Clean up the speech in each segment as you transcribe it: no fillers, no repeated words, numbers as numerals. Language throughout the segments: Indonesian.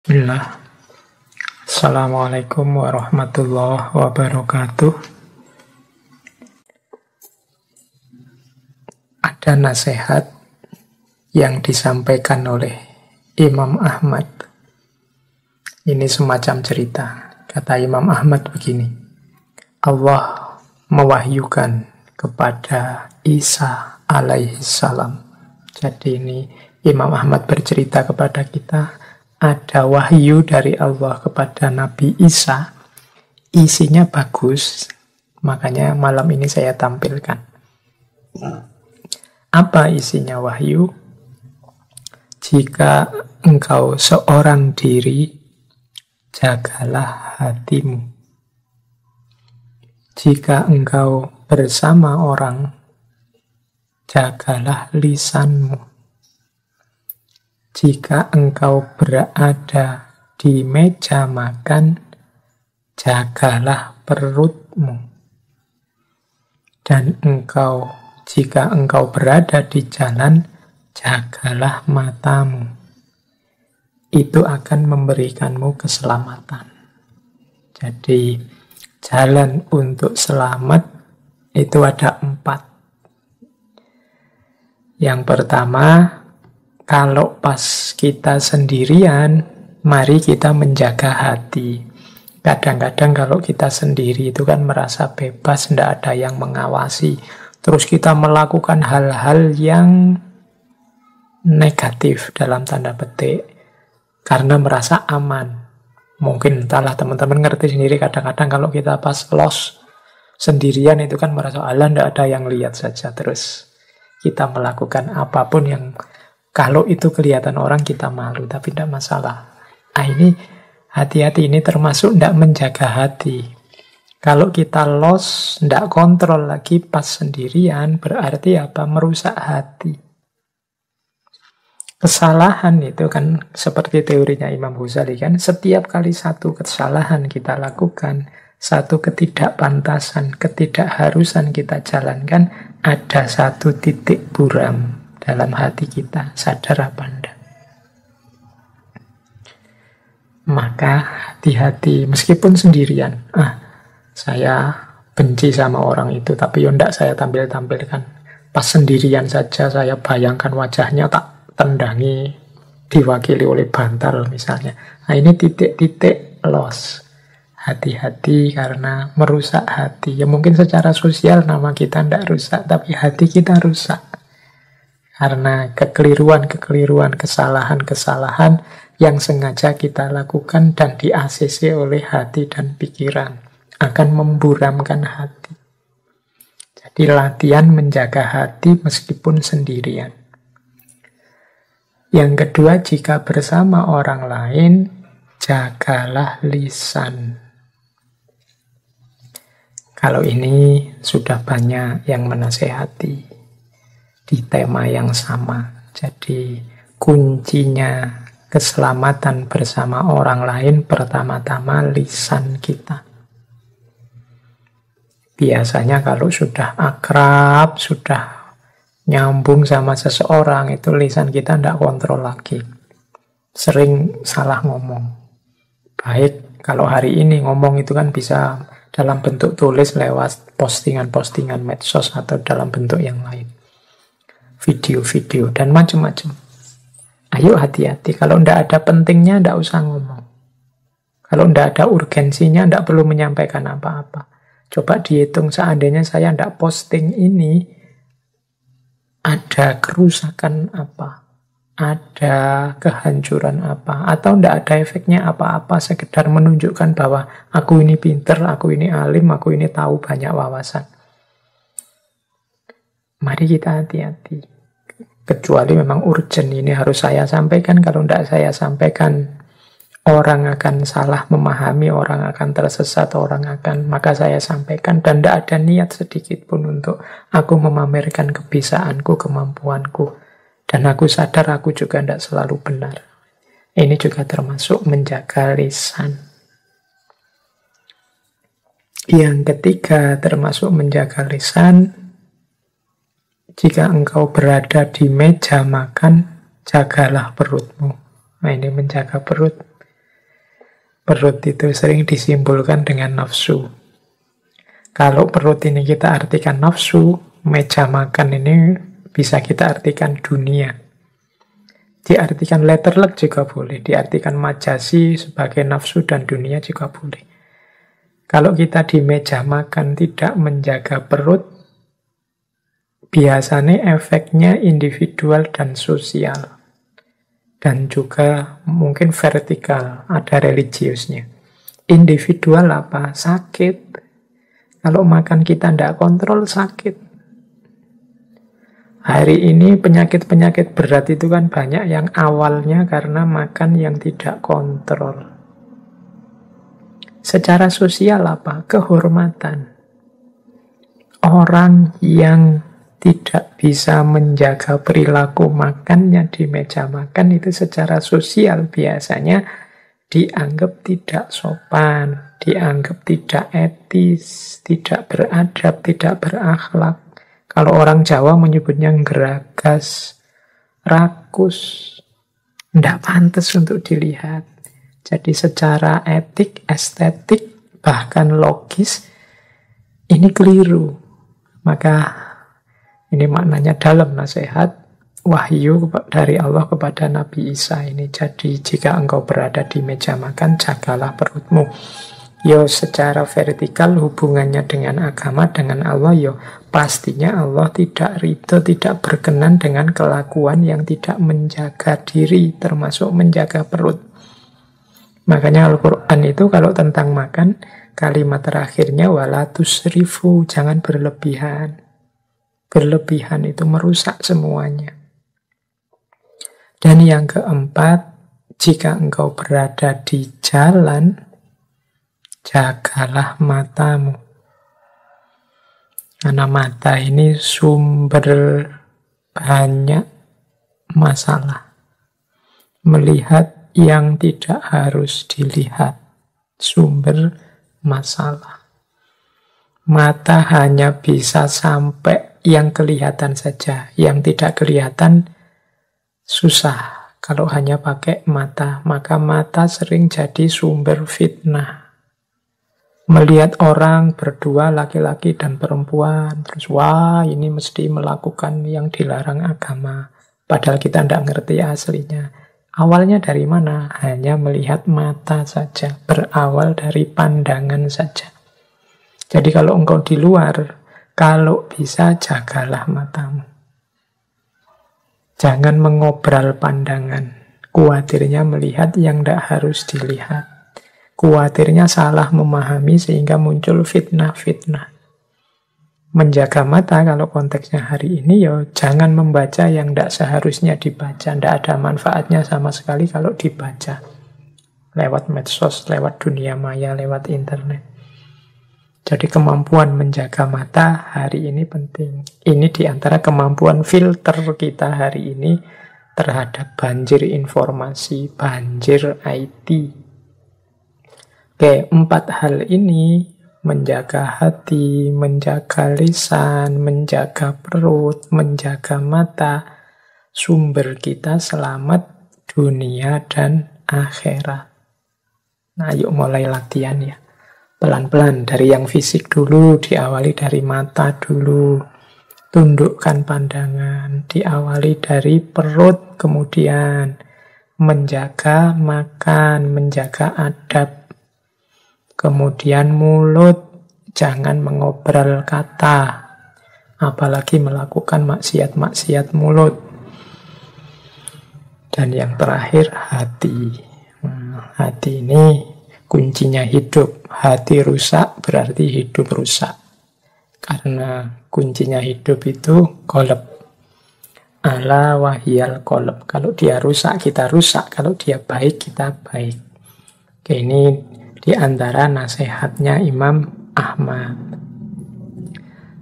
Bismillah. Assalamualaikum warahmatullahi wabarakatuh. Ada nasihat yang disampaikan oleh Imam Ahmad. Ini semacam cerita. Kata Imam Ahmad begini. Allah mewahyukan kepada Isa alaihissalam. Jadi ini Imam Ahmad bercerita kepada kita, ada wahyu dari Allah kepada Nabi Isa, isinya bagus, makanya malam ini saya tampilkan. Apa isinya wahyu? Jika engkau seorang diri, jagalah hatimu. Jika engkau bersama orang, jagalah lisanmu. Jika engkau berada di meja makan, jagalah perutmu. Dan jika engkau berada di jalan, jagalah matamu. Itu akan memberikanmu keselamatan. Jadi, jalan untuk selamat itu ada 4. Yang pertama, kalau pas kita sendirian, mari kita menjaga hati. Kadang-kadang kalau kita sendiri itu kan merasa bebas, tidak ada yang mengawasi. Terus kita melakukan hal-hal yang negatif dalam tanda petik, karena merasa aman. Mungkin entahlah, teman-teman ngerti sendiri, kadang-kadang kalau kita pas los sendirian itu kan merasa, alah tidak ada yang lihat saja. Terus kita melakukan apapun yang kalau itu kelihatan orang kita malu, tapi tidak masalah. Ini hati-hati, ini termasuk tidak menjaga hati. Kalau kita los, tidak kontrol lagi pas sendirian, berarti apa? Merusak hati. Kesalahan itu kan seperti teorinya Imam Ghazali kan, setiap kali satu kesalahan kita lakukan, satu ketidakpantasan, ketidakharusan kita jalankan, ada satu titik buram dalam hati kita, sadar apa enggak? Maka hati-hati, meskipun sendirian. Saya benci sama orang itu, tapi ya enggak saya tampilkan. Pas sendirian saja saya bayangkan wajahnya, tak tendangi, diwakili oleh bantal misalnya. Ini titik-titik loss. Hati-hati karena merusak hati. Ya mungkin secara sosial nama kita enggak rusak, tapi hati kita rusak. Karena kekeliruan-kekeliruan, kesalahan-kesalahan yang sengaja kita lakukan dan di-ACC oleh hati dan pikiran akan memburamkan hati. Jadi latihan menjaga hati meskipun sendirian. Yang kedua, jika bersama orang lain, jagalah lisan. Kalau ini sudah banyak yang menasehati di tema yang sama. Jadi kuncinya keselamatan bersama orang lain pertama-tama lisan kita. Biasanya kalau sudah akrab, sudah nyambung sama seseorang, itu lisan kita tidak kontrol lagi. Sering salah ngomong. Baik, kalau hari ini ngomong itu kan bisa dalam bentuk tulis lewat postingan-postingan medsos atau dalam bentuk yang lain. Video-video, dan macam-macam. Ayo hati-hati, kalau tidak ada pentingnya, tidak usah ngomong. Kalau tidak ada urgensinya, tidak perlu menyampaikan apa-apa. Coba dihitung seandainya saya tidak posting ini, ada kerusakan apa? Ada kehancuran apa? Atau tidak ada efeknya apa-apa, sekedar menunjukkan bahwa aku ini pinter, aku ini alim, aku ini tahu banyak wawasan. Mari kita hati-hati. Kecuali memang urgent, ini harus saya sampaikan. Kalau tidak saya sampaikan, orang akan salah memahami, orang akan tersesat, maka saya sampaikan. Dan tidak ada niat sedikit pun untuk aku memamerkan kebisaanku, kemampuanku. Dan aku sadar aku juga tidak selalu benar. Ini juga termasuk menjaga lisan. Yang ketiga termasuk menjaga lisan, jika engkau berada di meja makan, jagalah perutmu. Nah, ini menjaga perut. Perut itu sering disimbolkan dengan nafsu. Kalau perut ini kita artikan nafsu, meja makan ini bisa kita artikan dunia. Diartikan letterlek juga boleh, diartikan majasi sebagai nafsu dan dunia juga boleh. Kalau kita di meja makan tidak menjaga perut, biasanya efeknya individual dan sosial. Dan juga mungkin vertikal, ada religiusnya. Individual apa? Sakit. Kalau makan kita tidak kontrol, sakit. Hari ini penyakit-penyakit berat itu kan banyak yang awalnya karena makan yang tidak kontrol. Secara sosial apa? Kehormatan. Orang yang tidak bisa menjaga perilaku makannya di meja makan itu secara sosial biasanya dianggap tidak sopan, dianggap tidak etis, tidak beradab, tidak berakhlak. Kalau orang Jawa menyebutnya geragas, rakus, tidak pantas untuk dilihat. Jadi secara etik, estetik, bahkan logis, ini keliru. Maka ini maknanya dalam nasihat wahyu dari Allah kepada Nabi Isa ini. Jadi jika engkau berada di meja makan, jagalah perutmu. Yo secara vertikal hubungannya dengan agama, dengan Allah, yo pastinya Allah tidak ridho, tidak berkenan dengan kelakuan yang tidak menjaga diri, termasuk menjaga perut. Makanya Al-Quran itu kalau tentang makan, kalimat terakhirnya wala tusrifu, jangan berlebihan. Berlebihan itu merusak semuanya. Dan yang keempat, jika engkau berada di jalan, jagalah matamu. Karena mata ini sumber banyak masalah. Melihat yang tidak harus dilihat, sumber masalah. Mata hanya bisa sampai yang kelihatan saja, yang tidak kelihatan susah. Kalau hanya pakai mata, maka mata sering jadi sumber fitnah. Melihat orang berdua, laki-laki dan perempuan, terus wah ini mesti melakukan yang dilarang agama, padahal kita tidak ngerti aslinya. Awalnya dari mana? Hanya melihat mata saja, berawal dari pandangan saja. Jadi kalau engkau di luar, kalau bisa jagalah matamu. Jangan mengobral pandangan. Kuatirnya melihat yang tidak harus dilihat. Kuatirnya salah memahami sehingga muncul fitnah-fitnah. Menjaga mata kalau konteksnya hari ini, ya jangan membaca yang tidak seharusnya dibaca. Tidak ada manfaatnya sama sekali kalau dibaca. Lewat medsos, lewat dunia maya, lewat internet. Jadi kemampuan menjaga mata hari ini penting. Ini diantara kemampuan filter kita hari ini terhadap banjir informasi, banjir IT. Oke, 4 hal ini, menjaga hati, menjaga lisan, menjaga perut, menjaga mata, sumber kita selamat dunia dan akhirat. Nah, yuk mulai latihan ya. Pelan-pelan dari yang fisik dulu, diawali dari mata dulu. Tundukkan pandangan, diawali dari perut, kemudian menjaga makan, menjaga adab. Kemudian mulut, jangan mengobral kata, apalagi melakukan maksiat-maksiat mulut. Dan yang terakhir, hati. Hati ini kuncinya hidup. Hati rusak berarti hidup rusak. Karena kuncinya hidup itu qalb. Ala wahiyal qalb. Kalau dia rusak, kita rusak. Kalau dia baik, kita baik. Oke, ini di antara nasihatnya Imam Ahmad.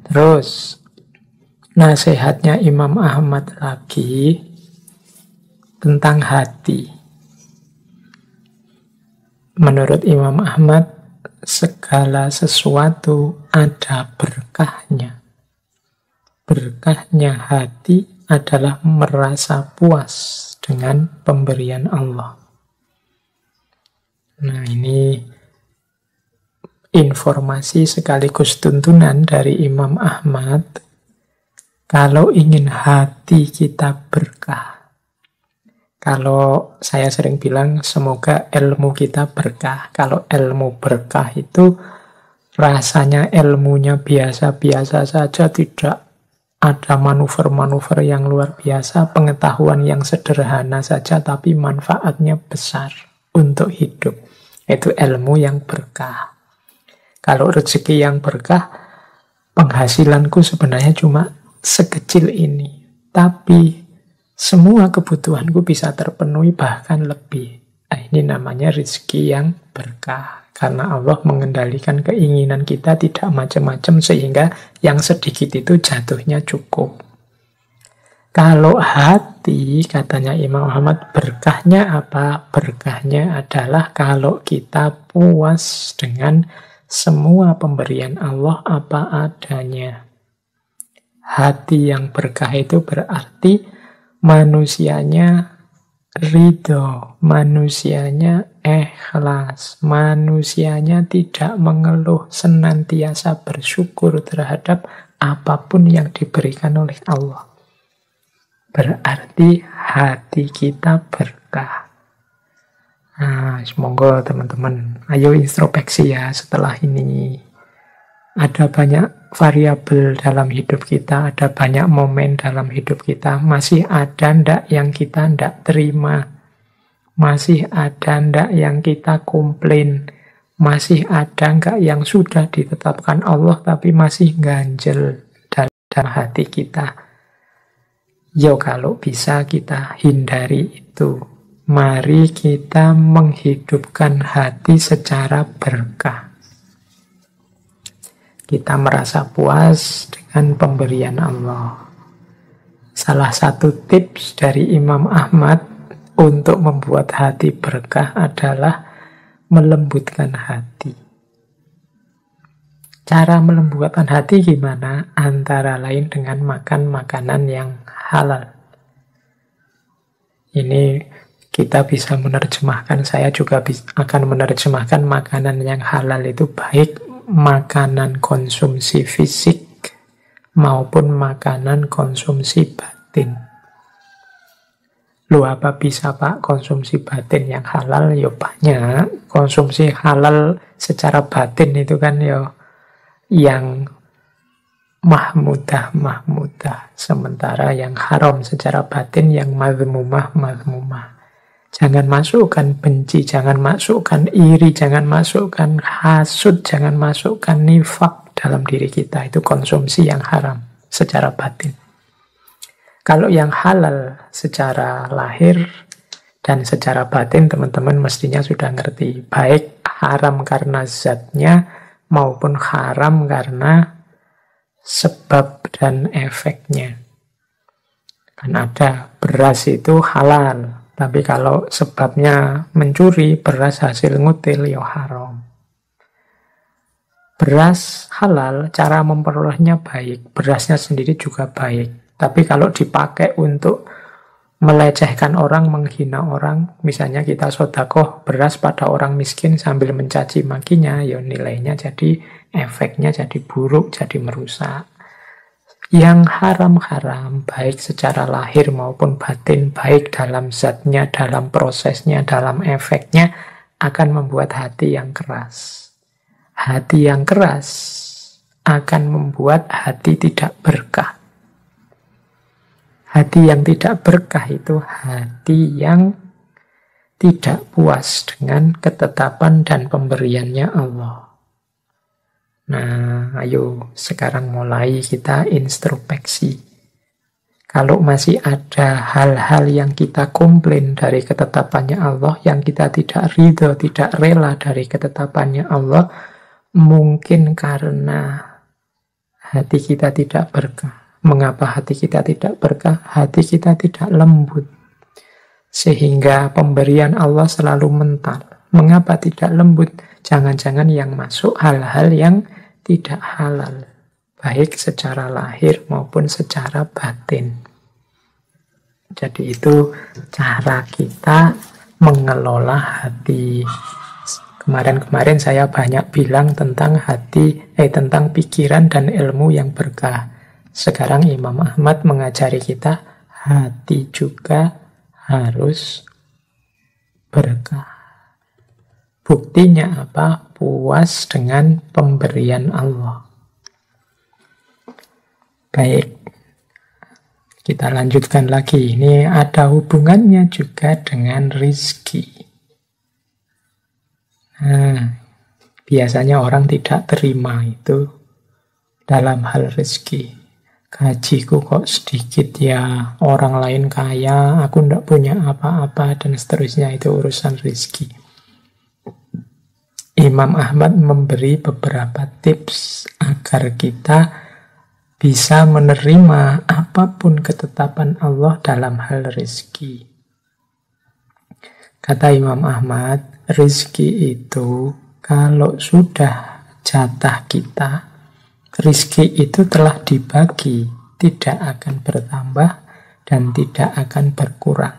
Terus, nasihatnya Imam Ahmad lagi tentang hati. Menurut Imam Ahmad, segala sesuatu ada berkahnya. Berkahnya hati adalah merasa puas dengan pemberian Allah. Nah, ini informasi sekaligus tuntunan dari Imam Ahmad. Kalau ingin hati kita berkah, kalau saya sering bilang semoga ilmu kita berkah. Kalau ilmu berkah itu rasanya ilmunya biasa-biasa saja, tidak ada manuver-manuver yang luar biasa, pengetahuan yang sederhana saja, tapi manfaatnya besar untuk hidup. Itu ilmu yang berkah. Kalau rezeki yang berkah, penghasilanku sebenarnya cuma sekecil ini, tapi semua kebutuhanku bisa terpenuhi, bahkan lebih. Nah, ini namanya rezeki yang berkah. Karena Allah mengendalikan keinginan kita tidak macam-macam, sehingga yang sedikit itu jatuhnya cukup. Kalau hati, katanya Imam Ahmad, berkahnya apa? Berkahnya adalah kalau kita puas dengan semua pemberian Allah apa adanya. Hati yang berkah itu berarti manusianya ridho, manusianya ikhlas, manusianya tidak mengeluh, senantiasa bersyukur terhadap apapun yang diberikan oleh Allah. Berarti hati kita berkah. Nah, semoga teman-teman, ayo introspeksi ya setelah ini. Ada banyak variabel dalam hidup kita, ada banyak momen dalam hidup kita. Masih ada ndak yang kita ndak terima? Masih ada ndak yang kita komplain? Masih ada nggak yang sudah ditetapkan Allah tapi masih ganjel dalam hati kita? Yo, kalau bisa kita hindari itu. Mari kita menghidupkan hati secara berkah. Kita merasa puas dengan pemberian Allah. Salah satu tips dari Imam Ahmad untuk membuat hati berkah adalah melembutkan hati. Cara melembutkan hati gimana? Antara lain dengan makan makanan yang halal. Ini kita bisa menerjemahkan, saya juga akan menerjemahkan makanan yang halal itu baik makanan konsumsi fisik maupun makanan konsumsi batin. Lu apa bisa Pak konsumsi batin yang halal? Ya banyak. Konsumsi halal secara batin itu kan ya yang mahmudah. Sementara yang haram secara batin yang mazmumah. Jangan masukkan benci, jangan masukkan iri, jangan masukkan hasud, jangan masukkan nifak dalam diri kita. Itu konsumsi yang haram secara batin. Kalau yang halal secara lahir dan secara batin, teman-teman mestinya sudah ngerti. Baik haram karena zatnya maupun haram karena sebab dan efeknya. Kan ada beras itu halal, tapi kalau sebabnya mencuri, beras hasil ngutil, ya haram. Beras halal, cara memperolehnya baik. Berasnya sendiri juga baik. Tapi kalau dipakai untuk melecehkan orang, menghina orang, misalnya kita sedekah beras pada orang miskin sambil mencaci makinya, ya nilainya jadi, efeknya jadi buruk, jadi merusak. Yang haram-haram, baik secara lahir maupun batin, baik dalam zatnya, dalam prosesnya, dalam efeknya, akan membuat hati yang keras. Hati yang keras akan membuat hati tidak berkah. Hati yang tidak berkah itu hati yang tidak puas dengan ketetapan dan pemberiannya Allah. Nah, ayo sekarang mulai kita introspeksi. Kalau masih ada hal-hal yang kita komplain dari ketetapannya Allah, yang kita tidak ridho, tidak rela dari ketetapannya Allah, mungkin karena hati kita tidak berkah. Mengapa hati kita tidak berkah? Hati kita tidak lembut. Sehingga pemberian Allah selalu mental. Mengapa tidak lembut? Jangan-jangan yang masuk hal-hal yang tidak halal, baik secara lahir maupun secara batin. Jadi itu cara kita mengelola hati. Kemarin-kemarin saya banyak bilang tentang tentang pikiran dan ilmu yang berkah. Sekarang Imam Ahmad mengajari kita hati juga harus berkah. Buktinya apa? Puas dengan pemberian Allah. Baik, kita lanjutkan lagi. Ini ada hubungannya juga dengan rizki. Nah, biasanya orang tidak terima itu dalam hal rezeki. Gajiku kok sedikit ya, orang lain kaya, aku tidak punya apa-apa, dan seterusnya. Itu urusan rezeki. Imam Ahmad memberi beberapa tips agar kita bisa menerima apapun ketetapan Allah dalam hal rezeki. Kata Imam Ahmad, rezeki itu kalau sudah jatah kita, rezeki itu telah dibagi, tidak akan bertambah dan tidak akan berkurang.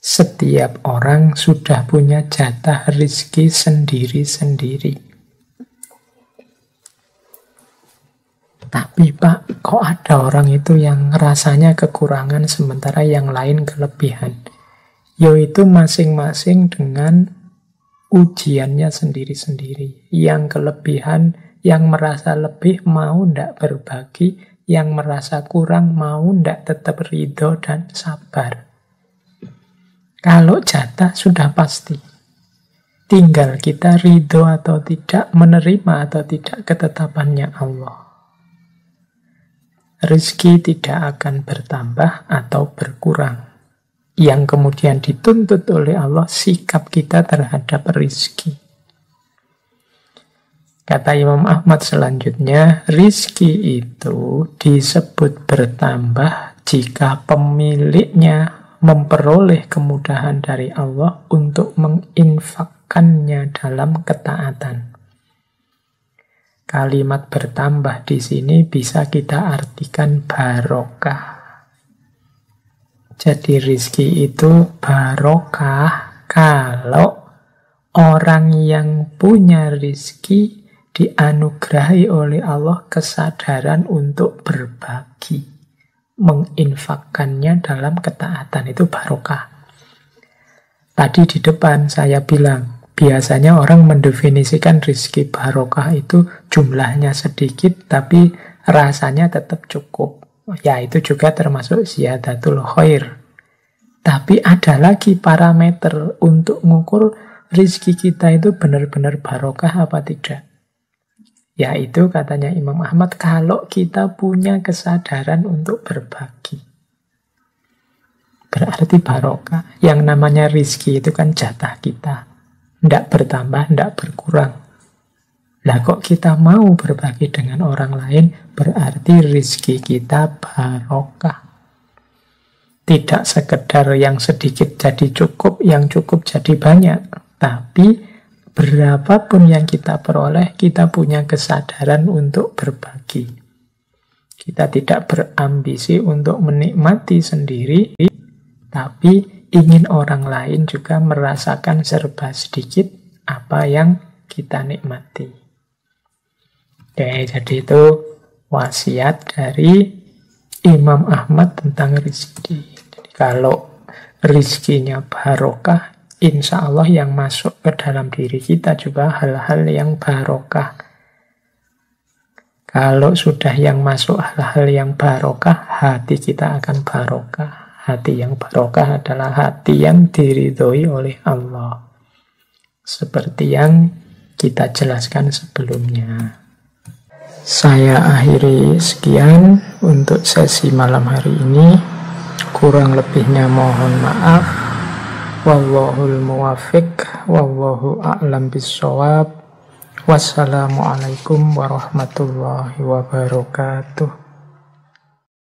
Setiap orang sudah punya jatah rezeki sendiri-sendiri. Tapi Pak, kok ada orang itu yang rasanya kekurangan sementara yang lain kelebihan? Yaitu masing-masing dengan ujiannya sendiri-sendiri. Yang kelebihan, yang merasa lebih mau ndak berbagi, yang merasa kurang mau ndak tetap ridho dan sabar. Kalau jatah sudah pasti. Tinggal kita ridho atau tidak, menerima atau tidak ketetapannya Allah. Rezeki tidak akan bertambah atau berkurang. Yang kemudian dituntut oleh Allah sikap kita terhadap rezeki. Kata Imam Ahmad selanjutnya, rezeki itu disebut bertambah jika pemiliknya memperoleh kemudahan dari Allah untuk menginfakkannya dalam ketaatan. Kalimat bertambah di sini bisa kita artikan barokah. Jadi rizki itu barokah kalau orang yang punya rizki dianugerahi oleh Allah kesadaran untuk berbagi, menginfakkannya dalam ketaatan, itu barokah. Tadi di depan saya bilang, biasanya orang mendefinisikan rizki barokah itu jumlahnya sedikit tapi rasanya tetap cukup. Ya itu juga termasuk ziyadatul khair. Tapi ada lagi parameter untuk mengukur rizki kita itu benar-benar barokah apa tidak. Yaitu katanya Imam Ahmad, kalau kita punya kesadaran untuk berbagi. Berarti barokah. Yang namanya rizki itu kan jatah kita. Tidak bertambah, tidak berkurang. Lah kok kita mau berbagi dengan orang lain, berarti rizki kita barokah. Tidak sekedar yang sedikit jadi cukup, yang cukup jadi banyak. Tapi berapapun yang kita peroleh, kita punya kesadaran untuk berbagi. Kita tidak berambisi untuk menikmati sendiri, tapi ingin orang lain juga merasakan serba sedikit apa yang kita nikmati. Oke, jadi itu wasiat dari Imam Ahmad tentang rizki. Jadi kalau rizkinya barokah, insya Allah yang masuk ke dalam diri kita juga hal-hal yang barokah. Kalau sudah yang masuk hal-hal yang barokah, hati kita akan barokah. Hati yang barokah adalah hati yang diridhoi oleh Allah. Seperti yang kita jelaskan sebelumnya. Saya akhiri sekian untuk sesi malam hari ini. Kurang lebihnya mohon maaf. Wallahul muwafiq, wallahu a'lam bissawab. Wassalamualaikum warahmatullahi wabarakatuh.